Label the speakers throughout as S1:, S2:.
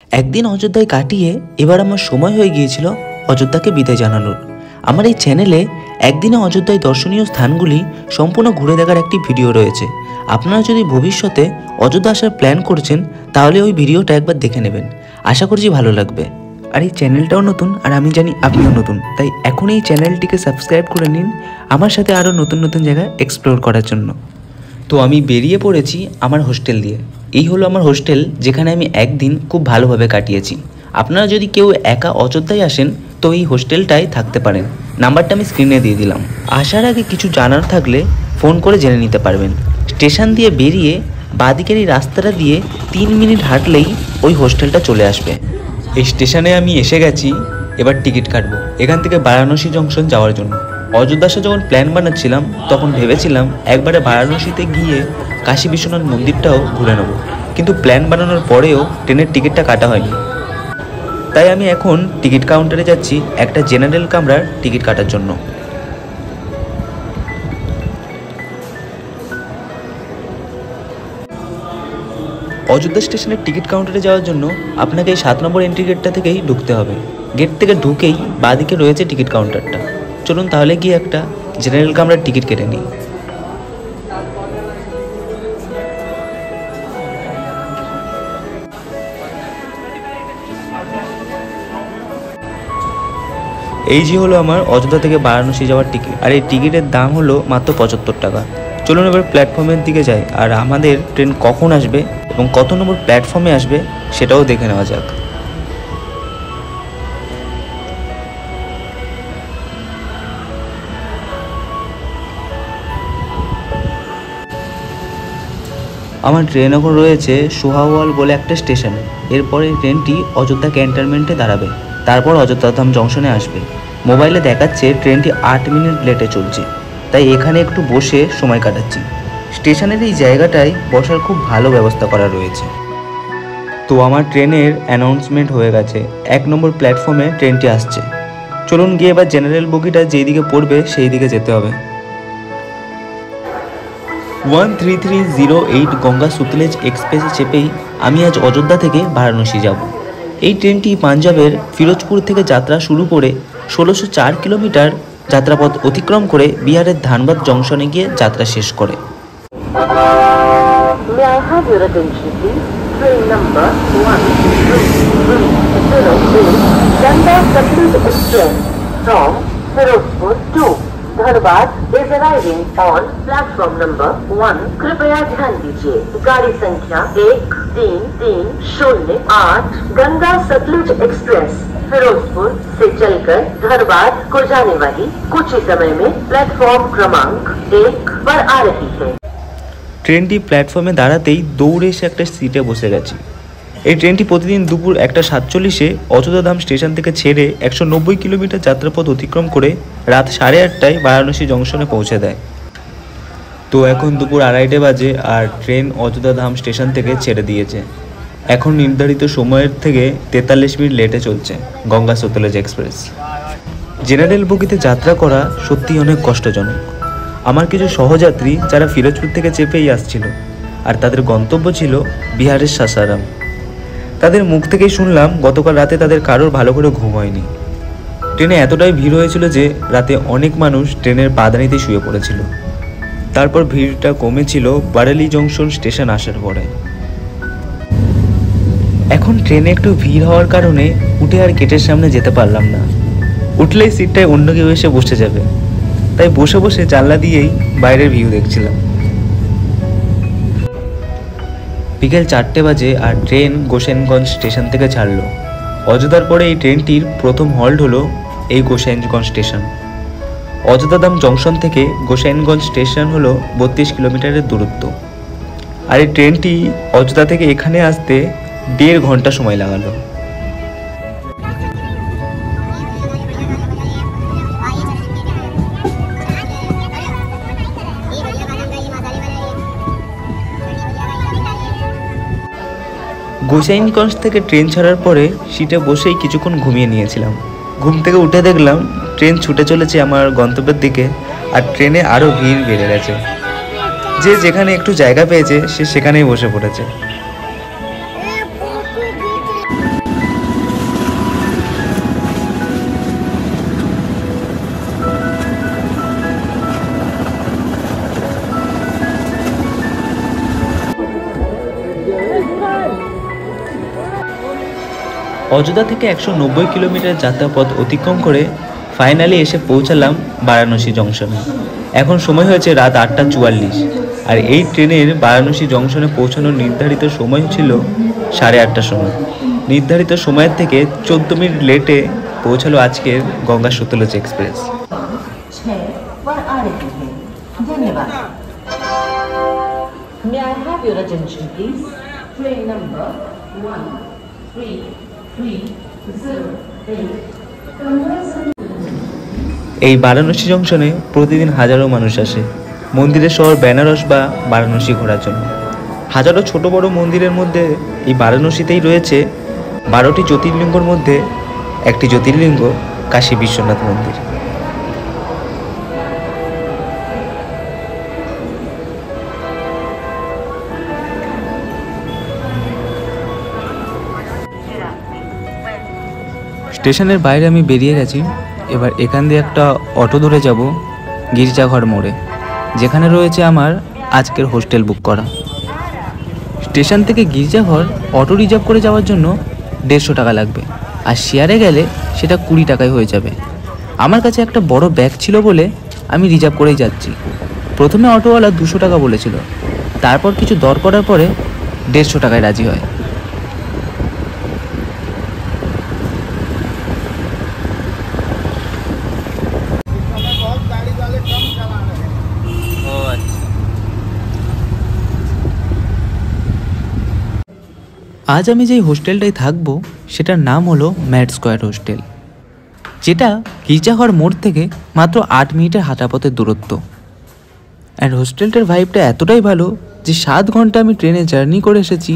S1: একদিন অযোধ্যায় কাটিয়ে এবার আমার সময় হয়ে গিয়েছিল অযোধ্যাকে বিদায় জানানোর। আমার এই চ্যানেলে একদিনে অযোধ্যায় দর্শনীয় স্থানগুলি সম্পূর্ণ ঘুরে দেখার একটি ভিডিও রয়েছে। আপনারা যদি ভবিষ্যতে অযোধ্যা আসার প্ল্যান করছেন তাহলে ওই ভিডিওটা একবার দেখে নেবেন, আশা করছি ভালো লাগবে। আর এই চ্যানেলটাও নতুন, আর আমি জানি আপনিও নতুন, তাই এখন এই চ্যানেলটিকে সাবস্ক্রাইব করে নিন আমার সাথে আরও নতুন নতুন জায়গায় এক্সপ্লোর করার জন্য। তো আমি বেরিয়ে পড়েছি আমার হোস্টেল দিয়ে। এই হলো আমার হোস্টেল, যেখানে আমি একদিন খুব ভালোভাবে কাটিয়েছি। আপনারা যদি কেউ একা অযোধ্যায় আসেন তো এই হোস্টেলটায় থাকতে পারেন। নাম্বারটা আমি স্ক্রিনে দিয়ে দিলাম। আসার আগে কিছু জানার থাকলে ফোন করে জেনে নিতে পারবেন। স্টেশন দিয়ে বেরিয়ে বাঁদিকের এই রাস্তাটা দিয়ে 3 মিনিট হাঁটলেই ওই হোস্টেলটা চলে আসবে। এই স্টেশনে আমি এসে গেছি, এবার টিকিট কাটবো এখান থেকে বারাণসী জংশন যাওয়ার জন্য। অযোধ্যায় যখন প্ল্যান বানাচ্ছিলাম তখন ভেবেছিলাম একবারে বারাণসীতে গিয়ে কাশী বিশ্বনাথ মন্দিরটাও ঘুরে নেব, কিন্তু প্ল্যান বানানোর পরেও ট্রেনের টিকিটটা কাটা হয়নি। তাই আমি এখন টিকিট কাউন্টারে যাচ্ছি একটা জেনারেল কামরার টিকিট কাটার জন্য। অযোধ্যা স্টেশনের টিকিট কাউন্টারে যাওয়ার জন্য আপনাকে এই 7 নম্বর এন্ট্রি গেটটা থেকেই ঢুকতে হবে। গেট থেকে ঢুকেই বাঁদিকে রয়েছে টিকিট কাউন্টারটা। চলুন তাহলে গিয়ে একটা জেনারেল কামরার টিকিট কেটে নিই। এই যে হলো আমার অযোধ্যা থেকে বারাণসী যাওয়ার টিকিট, আর এই টিকিটের দাম হলো মাত্র 75 টাকা। চলুন এবার প্ল্যাটফর্মের দিকে যাই, আর আমাদের ট্রেন কখন আসবে এবং কত নম্বর প্ল্যাটফর্মে আসবে সেটাও দেখে নেওয়া যাক। আমার ট্রেন এখন রয়েছে সোহাওয়াল বলে একটা স্টেশনে। এরপরে ট্রেনটি অযোধ্যা ক্যান্টনমেন্টে দাঁড়াবে, তারপর অযোধ্যাধাম জংশনে আসবে। মোবাইলে দেখাচ্ছে ট্রেনটি 8 মিনিট লেটে চলছে, তাই এখানে একটু বসে সময় কাটাচ্ছি। স্টেশনের এই জায়গাটায় বসার খুব ভালো ব্যবস্থা করা রয়েছে। তো আমার ট্রেনের অ্যানাউন্সমেন্ট হয়ে গেছে, 1 নম্বর প্ল্যাটফর্মে ট্রেনটি আসছে। চলুন গিয়ে এবার জেনারেল বগিটা যেই দিকে পড়বে সেই দিকে যেতে হবে। 13308 গঙ্গা সুতলেজ এক্সপ্রেসে চেপেই আমি আজ অযোধ্যা থেকে বারাণসী যাব। এই ট্রেনটি পাঞ্জাবের ফিরোজপুর থেকে যাত্রা শুরু করে 1604 কিলোমিটার যাত্রাপথ অতিক্রম করে বিহারের ধানবাদ জংশনে গিয়ে যাত্রা শেষ করে।
S2: Dhanbad is arriving on platform number 1। कृपया ध्यान दीजिए, गाड़ी संख्या 1330 गंगा सतलुज एक्सप्रेस फिरोजपुर से चलकर धनबाद को जाने वाली कुछ ही समय में प्लेटफॉर्म क्रमांक 1 पर आ रही है।
S1: ট্রেনটি প্ল্যাটফর্মে দাঁড়াতেই দৌড়ে এসে একটা সিটে বসে গেছি। এই ট্রেনটি প্রতিদিন দুপুর 1:47 অযোধ্যাধাম স্টেশন থেকে ছেড়ে 190 কিলোমিটার যাত্রাপথ অতিক্রম করে রাত 8:30টায় বারাণসী জংশনে পৌঁছে দেয়। তো এখন দুপুর 2:30 বাজে, আর ট্রেন অযোধ্যাধাম স্টেশন থেকে ছেড়ে দিয়েছে। এখন নির্ধারিত সময়ের থেকে 43 মিনিট লেটে চলছে গঙ্গা সতলেজ এক্সপ্রেস। জেনারেল বগিতে যাত্রা করা সত্যি অনেক কষ্টজনক। আমার কিছু সহযাত্রী যারা ফিরোজপুর থেকে চেপেই আসছিল, আর তাদের গন্তব্য ছিল বিহারের সাসারাম। তাদের মুখ থেকেই শুনলাম গতকাল রাতে তাদের কারোর ভালো করে ঘুম হয়নি। ট্রেনে এতটাই ভিড় হয়েছিল যে রাতে অনেক মানুষ ট্রেনের পাদানিতে শুয়ে পড়েছিল। তারপর ভিড়টা কমেছিল বারেলি জংশন স্টেশন আসার পরে। এখন ট্রেনে একটু ভিড় হওয়ার কারণে উঠে আর গেটের সামনে যেতে পারলাম না। উঠলেই সিটটায় অন্য কেউ এসে বসে যাবে, তাই বসে বসে জানলা দিয়েই বাইরের ভিউ দেখছিলাম। বিকেল 4টে বাজে, আর ট্রেন গোসাইনগঞ্জ স্টেশন থেকে ছাড়লো। অযোধ্যার পরে এই ট্রেনটির প্রথম হল্ট হলো এই গোসাইনগঞ্জ স্টেশন। অযোধ্যাধাম জংশন থেকে গোসাইনগঞ্জ স্টেশন হলো 32 কিলোমিটারের দূরত্ব, আর এই ট্রেনটি অযোধ্যা থেকে এখানে আসতে 1.5 ঘন্টা সময় লাগালো। গোসাইনগঞ্জ থেকে ট্রেন ছাড়ার পরে সিটে বসেই কিছুক্ষণ ঘুমিয়ে নিয়েছিলাম। ঘুম থেকে উঠে দেখলাম ট্রেন ছুটে চলেছে আমার গন্তব্যের দিকে, আর ট্রেনে আরও ভিড় বেড়ে গেছে। যে যেখানে একটু জায়গা পেয়েছে সে সেখানেই বসে পড়েছে। অযোধ্যা থেকে 190 কিলোমিটার যাত্রাপথ অতিক্রম করে ফাইনালি এসে পৌঁছালাম বারাণসী জংশনে। এখন সময় হয়েছে রাত 8:44, আর এই ট্রেনের বারাণসী জংশনে পৌঁছানোর নির্ধারিত সময় ছিল 8:30টার সময়। নির্ধারিত সময়ের থেকে 14 মিনিট লেটে পৌঁছালো আজকের গঙ্গা সতলুজ এক্সপ্রেস।
S2: धन्यवाद। May I have your attention, please? Train number 13308.
S1: এই বারাণসী জংশনে প্রতিদিন হাজারো মানুষ আসে মন্দিরের শহর বেনারস বা বারাণসী ঘোরার জন্য। হাজারো ছোট বড় মন্দিরের মধ্যে এই বারাণসীতেই রয়েছে 12টি জ্যোতির্লিঙ্গর মধ্যে একটি জ্যোতির্লিঙ্গ কাশী বিশ্বনাথ মন্দির। স্টেশনের বাইরে আমি বেরিয়ে গেছি। এবার এখান দিয়ে একটা অটো ধরে যাব গির্জাঘর মোড়ে, যেখানে রয়েছে আমার আজকের হোস্টেল বুক করা। স্টেশন থেকে গির্জাঘর অটো রিজার্ভ করে যাওয়ার জন্য 150 টাকা লাগবে, আর শেয়ারে গেলে সেটা 20 টাকায় হয়ে যাবে। আমার কাছে একটা বড় ব্যাগ ছিল বলে আমি রিজার্ভ করেই যাচ্ছি। প্রথমে অটোওয়ালা 200 টাকা বলেছিল, তারপর কিছু দর করার পরে 150 টাকায় রাজি হয়। আজ আমি যেই হোস্টেলটায় থাকবো সেটার নাম হলো ম্যাড স্কোয়ার হোস্টেল, যেটা গির্জাঘর মোড় থেকে মাত্র 8 মিনিটের হাঁটাপথের দূরত্ব। আর হোস্টেলটার ভাইবটা এতটাই ভালো যে 7 ঘন্টা আমি ট্রেনে জার্নি করে এসেছি,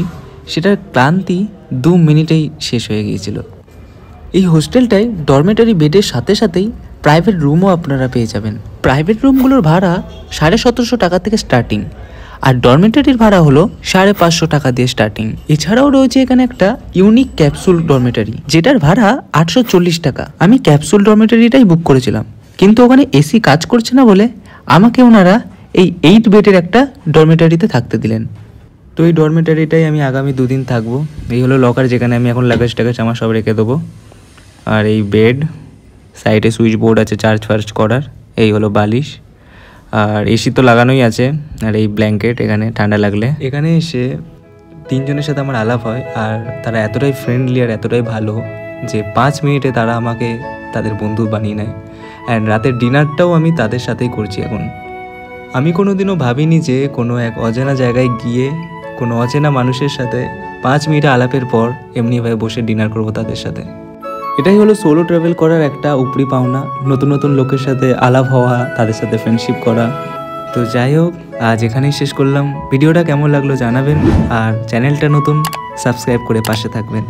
S1: সেটার ক্লান্তি 2 মিনিটেই শেষ হয়ে গিয়েছিল। এই হোস্টেলটায় ডরমেটারি বেডের সাথে সাথেই প্রাইভেট রুমও আপনারা পেয়ে যাবেন। প্রাইভেট রুমগুলোর ভাড়া 1750 টাকা থেকে স্টার্টিং, আর ডরমেটারির ভাড়া হলো 550 টাকা দিয়ে স্টার্টিং। এছাড়াও রয়েছে এখানে একটা ইউনিক ক্যাপসুল ডরমেটারি, যেটার ভাড়া 840 টাকা। আমি ক্যাপসুল ডরমেটারিটাই বুক করেছিলাম, কিন্তু ওখানে এসি কাজ করছে না বলে আমাকে ওনারা এই 8 বেডের একটা ডরমেটারিতে থাকতে দিলেন। তো এই ডরমেটারিটাই আমি আগামী 2 দিন থাকবো। এই হলো লকার, যেখানে আমি এখন লাগেজ টাগেজ আমার সব রেখে দেবো। আর এই বেড, সাইডে সুইচ বোর্ড আছে চার্জ ফার্জ করার, এই হলো বালিশ, আর এসি তো লাগানোই আছে, আর এই ব্ল্যাঙ্কেট এখানে ঠান্ডা লাগলে। এখানে এসে 3 জনের সাথে আমার আলাপ হয়, আর তারা এতটাই ফ্রেন্ডলি আর এতটাই ভালো যে 5 মিনিটে তারা আমাকে তাদের বন্ধু বানিয়ে নেয়। অ্যান্ড রাতের ডিনারটাও আমি তাদের সাথেই করছি এখন। আমি কোনোদিনও ভাবিনি যে কোনো এক অজানা জায়গায় গিয়ে কোনো অচেনা মানুষের সাথে 5 মিনিট আলাপের পর এমনিভাবে বসে ডিনার করবো তাদের সাথে। এটাই হলো সোলো ট্রাভেল করার একটা উপরি পাওনা, নতুন নতুন লোকের সাথে আলাপ হওয়া, তাদের সাথে ফ্রেন্ডশিপ করা। তো যাই হোক, আজ এখানেই শেষ করলাম। ভিডিওটা কেমন লাগলো জানাবেন, আর চ্যানেলটা নতুন, সাবস্ক্রাইব করে পাশে থাকবেন।